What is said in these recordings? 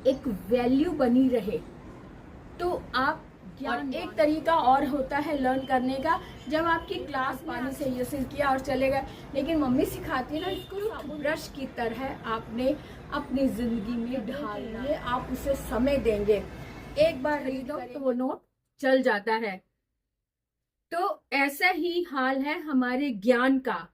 एक वैल्यू बनी रहे। तो आप ज्ञान, एक तरीका और होता है लर्न करने का, जब आपकी क्लास पानी से यूज किया और चले गए, लेकिन मम्मी सिखाती है ना, इसको ब्रश की तरह आपने अपनी जिंदगी में ढालना है। आप उसे समय देंगे, एक बार खरीदो तो वो नोट चल जाता है। तो ऐसा ही हाल है हमारे ज्ञान का।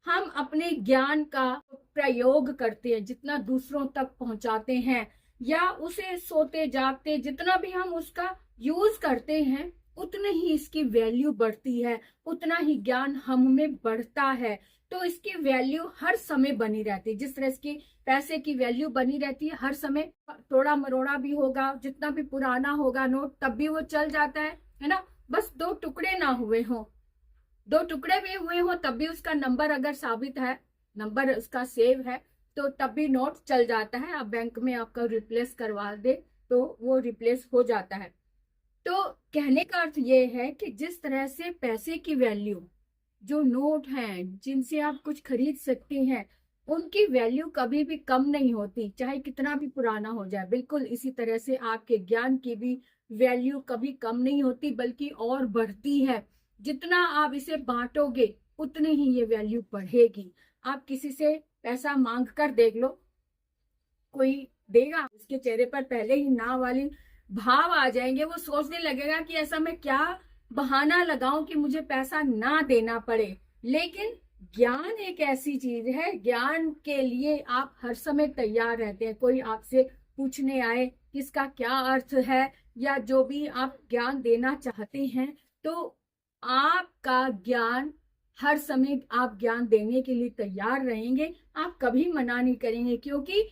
हम अपने ज्ञान का प्रयोग करते हैं, जितना दूसरों तक पहुंचाते हैं या उसे सोते जागते जितना भी हम उसका यूज करते हैं, उतने ही इसकी वैल्यू बढ़ती है, उतना ही ज्ञान हम में बढ़ता है। तो इसकी वैल्यू हर समय बनी रहती है, जिस तरह इसकी पैसे की वैल्यू बनी रहती है हर समय। थोड़ा मरोड़ा भी होगा, जितना भी पुराना होगा नोट, तब भी वो चल जाता है ना। बस दो टुकड़े ना हुए हों, दो टुकड़े भी हुए हो तब भी उसका नंबर अगर साबित है, नंबर उसका सेव है, तो तब भी नोट चल जाता है। आप बैंक में आपका रिप्लेस करवा दे तो वो रिप्लेस हो जाता है। तो कहने का अर्थ ये है कि जिस तरह से पैसे की वैल्यू, जो नोट हैं जिनसे आप कुछ खरीद सकते हैं, उनकी वैल्यू कभी भी कम नहीं होती, चाहे कितना भी पुराना हो जाए। बिल्कुल इसी तरह से आपके ज्ञान की भी वैल्यू कभी कम नहीं होती, बल्कि और बढ़ती है। जितना आप इसे बांटोगे उतनी ही ये वैल्यू बढ़ेगी। आप किसी से पैसा मांग कर देख लो, कोई देगा, उसके चेहरे पर पहले ही ना वाली भाव आ जाएंगे। वो सोचने लगेगा कि ऐसा मैं क्या बहाना लगाऊं कि मुझे पैसा ना देना पड़े। लेकिन ज्ञान एक ऐसी चीज है, ज्ञान के लिए आप हर समय तैयार रहते हैं। कोई आपसे पूछने आए किसका क्या अर्थ है, या जो भी आप ज्ञान देना चाहते हैं, तो आपका ज्ञान हर समय आप ज्ञान देने के लिए तैयार रहेंगे। आप कभी मना नहीं करेंगे, क्योंकि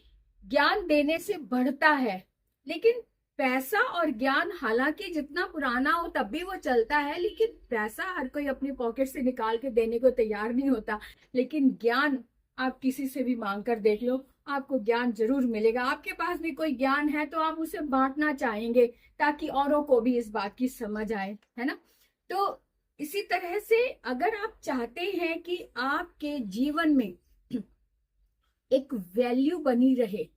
ज्ञान देने से बढ़ता है। लेकिन पैसा और ज्ञान हालांकि जितना पुराना हो तब भी वो चलता है, लेकिन पैसा हर कोई अपनी पॉकेट से निकाल के देने को तैयार नहीं होता। लेकिन ज्ञान आप किसी से भी मांग कर देख लो, आपको ज्ञान जरूर मिलेगा। आपके पास भी कोई ज्ञान है तो आप उसे बांटना चाहेंगे, ताकि औरों को भी इस बात की समझ आए, है ना। तो इसी तरह से अगर आप चाहते हैं कि आपके जीवन में एक वैल्यू बनी रहे,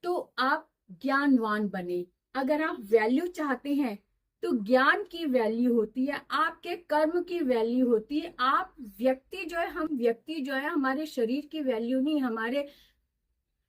तो आप ज्ञानवान बने। अगर आप वैल्यू चाहते हैं तो ज्ञान की वैल्यू होती है, आपके कर्म की वैल्यू होती है। आप व्यक्ति जो है, हम व्यक्ति जो है, हमारे शरीर की वैल्यू नहीं, हमारे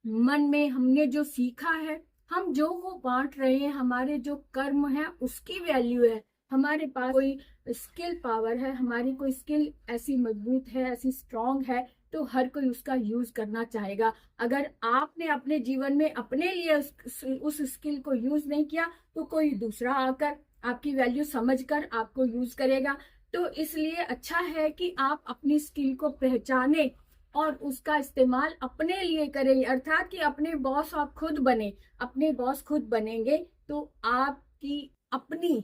मन में हमने जो सीखा है, हम जो वो बांट रहे हैं, हमारे जो कर्म है उसकी वैल्यू है। हमारे पास कोई स्किल पावर है, हमारी कोई स्किल ऐसी मजबूत है, ऐसी स्ट्रांग है, तो हर कोई उसका यूज करना चाहेगा। अगर आपने अपने जीवन में अपने लिए उस स्किल को यूज नहीं किया, तो कोई दूसरा आकर आपकी वैल्यू समझकर आपको यूज करेगा। तो इसलिए अच्छा है कि आप अपनी स्किल को पहचाने और उसका इस्तेमाल अपने लिए करें, अर्थात कि अपने बॉस आप खुद बने। अपने बॉस खुद बनेंगे तो आपकी अपनी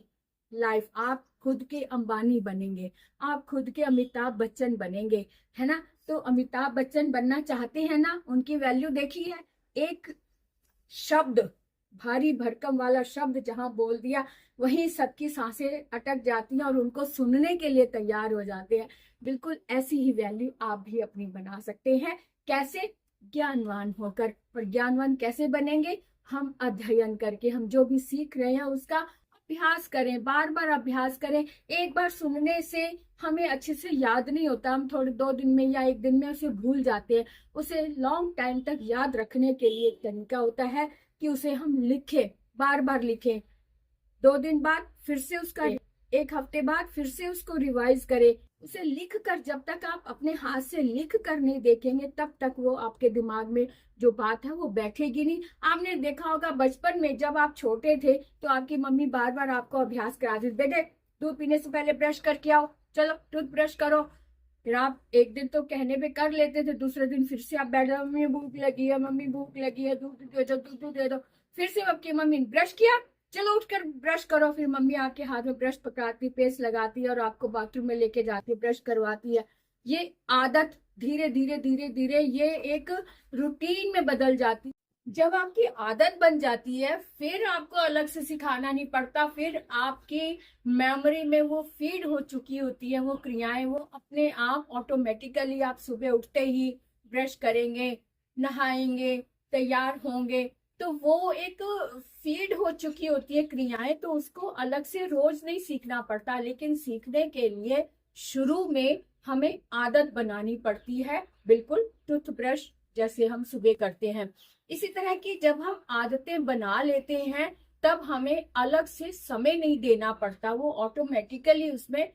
लाइफ, आप खुद के अंबानी बनेंगे, आप खुद के अमिताभ बच्चन बनेंगे, है ना। तो अमिताभ बच्चन बनना चाहते हैं ना, उनकी वैल्यू देखी है। एक शब्द, भारी भरकम वाला शब्द जहां बोल दिया, वहीं सबकी सांसें अटक जाती हैं और उनको सुनने के लिए तैयार हो जाते हैं। बिल्कुल ऐसी ही वैल्यू आप भी अपनी बना सकते हैं। कैसे? ज्ञानवान होकर। पर ज्ञानवान कैसे बनेंगे? हम अध्ययन करके, हम जो भी सीख रहे हैं उसका अभ्यास करें, बार बार अभ्यास करें। एक बार सुनने से हमें अच्छे से याद नहीं होता, हम थोड़े 2 दिन में या 1 दिन में उसे भूल जाते हैं। उसे लॉन्ग टाइम तक याद रखने के लिए एक तरीका होता है कि उसे हम लिखें, बार बार लिखें। 2 दिन बाद फिर से उसका, 1 हफ्ते बाद फिर से उसको रिवाइज करें। उसे लिख कर, जब तक आप अपने हाथ से लिख कर नहीं देखेंगे, तब तक वो आपके दिमाग में जो बात है वो बैठेगी नहीं। आपने देखा होगा बचपन में जब आप छोटे थे तो आपकी मम्मी बार बार आपको अभ्यास कराती थी, बेटे दूध पीने से पहले ब्रश करके आओ, चलो टूथ ब्रश करो। फिर आप एक दिन तो कहने पे कर लेते थे, दूसरे दिन फिर से आप बैठ जाओ, मम्मी भूख लगी है, मम्मी भूख लगी है, दूध दे दो, दूध दे दो। फिर से आपकी मम्मी ब्रश किया, चलो उठकर ब्रश करो। फिर मम्मी आपके हाथ में ब्रश पकड़ाती, पेस्ट लगाती है और आपको बाथरूम में लेके जाती है, ब्रश करवाती है। ये आदत धीरे धीरे धीरे धीरे ये एक रूटीन में बदल जाती है। जब आपकी आदत बन जाती है, फिर आपको अलग से सिखाना नहीं पड़ता, फिर आपकी मेमोरी में वो फीड हो चुकी होती है वो क्रियाएं, वो अपने आप ऑटोमेटिकली आप सुबह उठते ही ब्रश करेंगे, नहाएंगे, तैयार होंगे, तो वो एक फीड हो चुकी होती है क्रियाएं, तो उसको अलग से रोज नहीं सीखना पड़ता, लेकिन सीखने के लिए शुरू में हमें आदत बनानी पड़ती है, बिल्कुल टूथब्रश जैसे हम सुबह करते हैं। इसी तरह की जब हम आदतें बना लेते हैं तब हमें अलग से समय नहीं देना पड़ता, वो ऑटोमेटिकली उसमें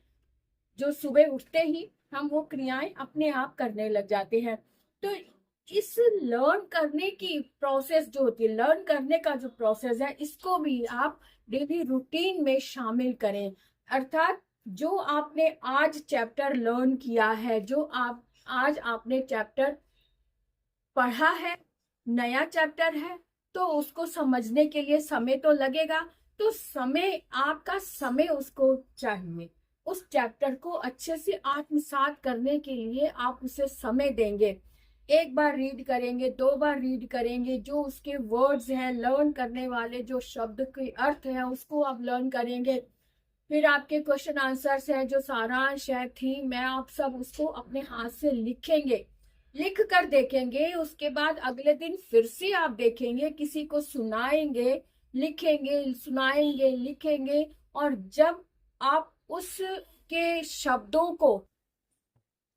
जो सुबह उठते ही हम वो क्रियाएं अपने आप करने लग जाते हैं। तो इस लर्न करने की प्रोसेस जो होती है, लर्न करने का जो प्रोसेस है, इसको भी आप डेली रूटीन में शामिल करें। अर्थात जो आपने आज चैप्टर लर्न किया है, जो आप आज आपने चैप्टर पढ़ा है, नया चैप्टर है, तो उसको समझने के लिए समय तो लगेगा। तो समय, आपका समय उसको चाहिए, उस चैप्टर को अच्छे से आत्मसात करने के लिए आप उसे समय देंगे। एक बार रीड करेंगे, दो बार रीड करेंगे, जो उसके वर्ड्स हैं, लर्न करने वाले जो शब्द के अर्थ हैं, उसको आप लर्न करेंगे। फिर आपके क्वेश्चन आंसर्स हैं, जो सारांश है, थीम में, आप सब उसको अपने हाथ से लिखेंगे, लिख कर देखेंगे। उसके बाद अगले दिन फिर से आप देखेंगे, किसी को सुनाएंगे, लिखेंगे, सुनाएंगे, लिखेंगे। और जब आप उसके शब्दों को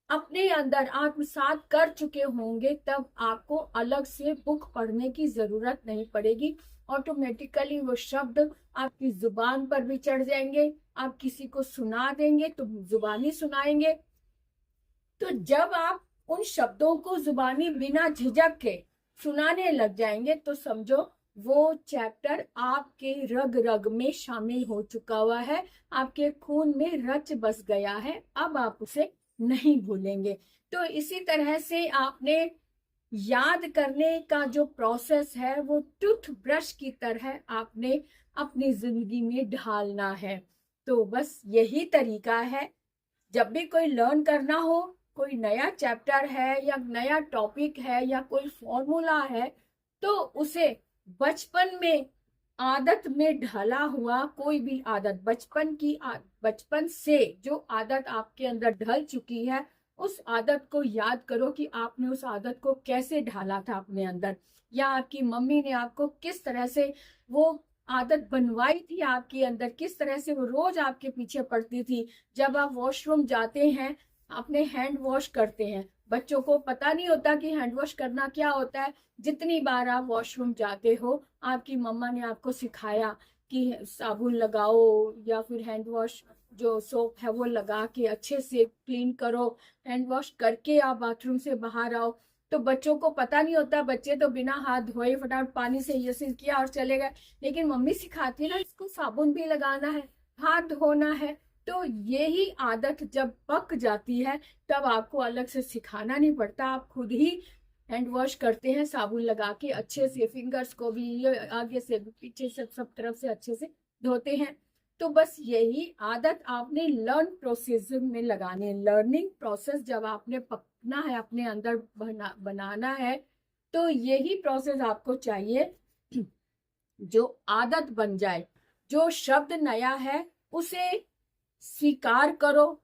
अपने अंदर आत्मसात कर चुके होंगे, तब आपको अलग से बुक पढ़ने की जरूरत नहीं पड़ेगी। ऑटोमेटिकली वो शब्द आपकी जुबान पर भी चढ़ जाएंगे। आप किसी को सुना देंगे तो जुबानी सुनाएंगे। तो जब आप उन शब्दों को जुबानी बिना झिझक के सुनाने लग जाएंगे, तो समझो वो चैप्टर आपके रग रग में शामिल हो चुका हुआ है, आपके खून में रच बस गया है, अब आप उसे नहीं भूलेंगे। तो इसी तरह से आपने याद करने का जो प्रोसेस है, वो टूथब्रश की तरह आपने अपनी जिंदगी में ढालना है। तो बस यही तरीका है। जब भी कोई लर्न करना हो, कोई नया चैप्टर है या नया टॉपिक है या कोई फॉर्मूला है, तो उसे बचपन में आदत में ढला हुआ कोई भी आदत, बचपन से जो आदत आपके अंदर ढल चुकी है, उस आदत को याद करो कि आपने उस आदत को कैसे ढाला था अपने अंदर, या आपकी मम्मी ने आपको किस तरह से वो आदत बनवाई थी आपके अंदर, किस तरह से वो रोज आपके पीछे पड़ती थी। जब आप वॉशरूम जाते हैं, अपने हैंड वॉश करते हैं, बच्चों को पता नहीं होता कि हैंड वॉश करना क्या होता है। जितनी बार आप वॉशरूम जाते हो, आपकी मम्मा ने आपको सिखाया कि साबुन लगाओ, या फिर हैंड वॉश जो सोप है वो लगा के अच्छे से क्लीन करो, हैंड वॉश करके आप बाथरूम से बाहर आओ। तो बच्चों को पता नहीं होता, बच्चे तो बिना हाथ धोए फटाफट पानी से ये किया और चले गए। लेकिन मम्मी सिखाती है ना, इसको साबुन भी लगाना है, हाथ धोना है। तो यही आदत जब पक जाती है, तब आपको अलग से सिखाना नहीं पड़ता, आप खुद ही हैंड वॉश करते हैं साबुन लगा के, अच्छे से फिंगर्स को भी आगे से पीछे से सब तरफ से अच्छे से धोते हैं। तो बस यही आदत आपने लर्न प्रोसेस में लगानी है। लर्निंग प्रोसेस जब आपने पकना है, अपने अंदर बनाना है, तो यही प्रोसेस आपको चाहिए, जो आदत बन जाए। जो शब्द नया है उसे स्वीकार करो,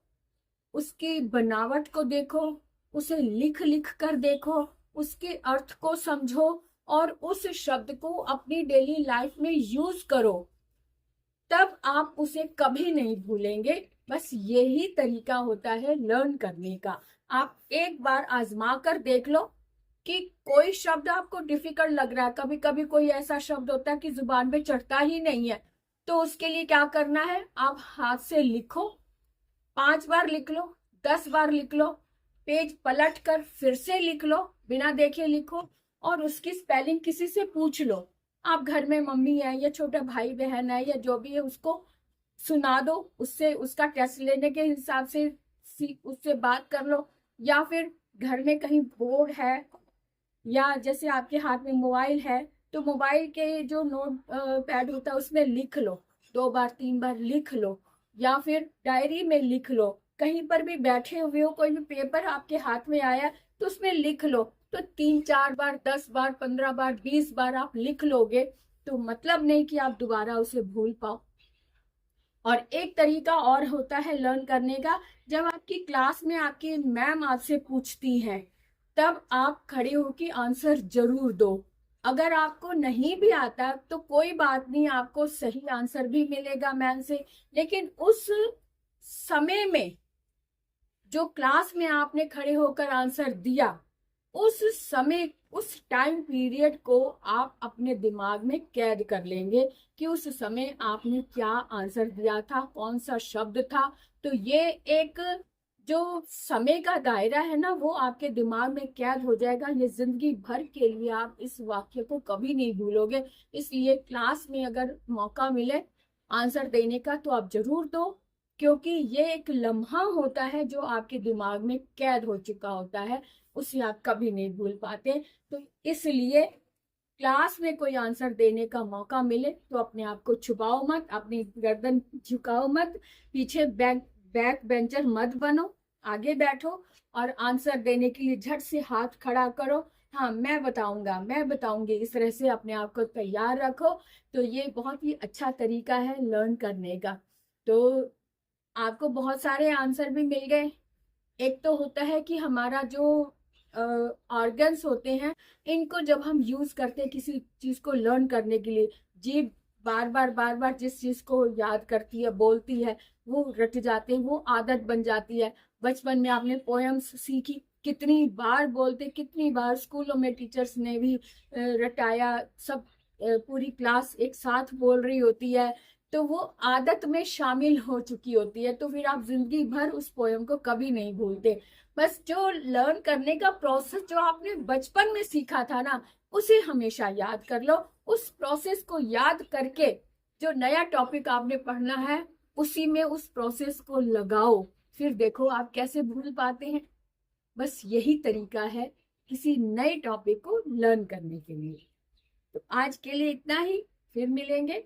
उसकी बनावट को देखो, उसे लिख लिख कर देखो, उसके अर्थ को समझो और उस शब्द को अपनी डेली लाइफ में यूज करो, तब आप उसे कभी नहीं भूलेंगे। बस यही तरीका होता है लर्न करने का। आप एक बार आजमा कर देख लो कि कोई शब्द आपको डिफिकल्ट लग रहा है, कभी कभी कोई ऐसा शब्द होता है कि जुबान पे चढ़ता ही नहीं है, तो उसके लिए क्या करना है, आप हाथ से लिखो, 5 बार लिख लो, 10 बार लिख लो, पेज पलट कर फिर से लिख लो, बिना देखे लिखो, और उसकी स्पेलिंग किसी से पूछ लो। आप घर में मम्मी है या छोटा भाई बहन है या जो भी है, उसको सुना दो, उससे उसका टेस्ट लेने के हिसाब से उससे बात कर लो। या फिर घर में कहीं बोर्ड है, या जैसे आपके हाथ में मोबाइल है, तो मोबाइल के जो नोट पैड होता है उसमें लिख लो, 2 बार 3 बार लिख लो, या फिर डायरी में लिख लो। कहीं पर भी बैठे हुए हो, कोई भी पेपर आपके हाथ में आया तो उसमें लिख लो। तो 3-4 बार, 10 बार, 15 बार, 20 बार आप लिख लोगे, तो मतलब नहीं कि आप दोबारा उसे भूल पाओ। और एक तरीका और होता है लर्न करने का, जब आपकी क्लास में आपकी मैम आपसे पूछती हैं, तब आप खड़े होकर आंसर जरूर दो। अगर आपको नहीं भी आता तो कोई बात नहीं, आपको सही आंसर भी मिलेगा मैम से। लेकिन उस समय में जो क्लास में आपने खड़े होकर आंसर दिया, उस समय, उस टाइम पीरियड को आप अपने दिमाग में कैद कर लेंगे कि उस समय आपने क्या आंसर दिया था, कौन सा शब्द था। तो ये एक जो समय का दायरा है ना, वो आपके दिमाग में कैद हो जाएगा। ये जिंदगी भर के लिए आप इस वाक्य को कभी नहीं भूलोगे। इसलिए क्लास में अगर मौका मिले आंसर देने का तो आप जरूर दो, क्योंकि ये एक लम्हा होता है जो आपके दिमाग में कैद हो चुका होता है, उसे आप कभी नहीं भूल पाते। तो इसलिए क्लास में कोई आंसर देने का मौका मिले तो अपने आप को छुपाओ मत, अपनी गर्दन झुकाओ मत, पीछे बैक बेंचर मत बनो, आगे बैठो और आंसर देने के लिए झट से हाथ खड़ा करो। हाँ, मैं बताऊंगा, मैं बताऊंगी, इस तरह से अपने आप को तैयार रखो। तो ये बहुत ही अच्छा तरीका है लर्न करने का। तो आपको बहुत सारे आंसर भी मिल गए। एक तो होता है कि हमारा जो ऑर्गन्स होते हैं, इनको जब हम यूज करते हैं किसी चीज को लर्न करने के लिए, जीभ बार बार जिस चीज को याद करती है, बोलती है, वो रट जाते हैं, वो आदत बन जाती है। बचपन में आपने पोएम्स सीखी, कितनी बार बोलते, कितनी बार स्कूलों में टीचर्स ने भी रटाया, सब पूरी क्लास एक साथ बोल रही होती है, तो वो आदत में शामिल हो चुकी होती है। तो फिर आप जिंदगी भर उस पोयम को कभी नहीं भूलते। बस जो लर्न करने का प्रोसेस जो आपने बचपन में सीखा था ना, उसे हमेशा याद कर लो। उस प्रोसेस को याद करके जो नया टॉपिक आपने पढ़ना है, उसी में उस प्रोसेस को लगाओ, फिर देखो आप कैसे भूल पाते हैं। बस यही तरीका है किसी नए टॉपिक को लर्न करने के लिए। तो आज के लिए इतना ही, फिर मिलेंगे।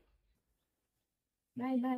Bye bye.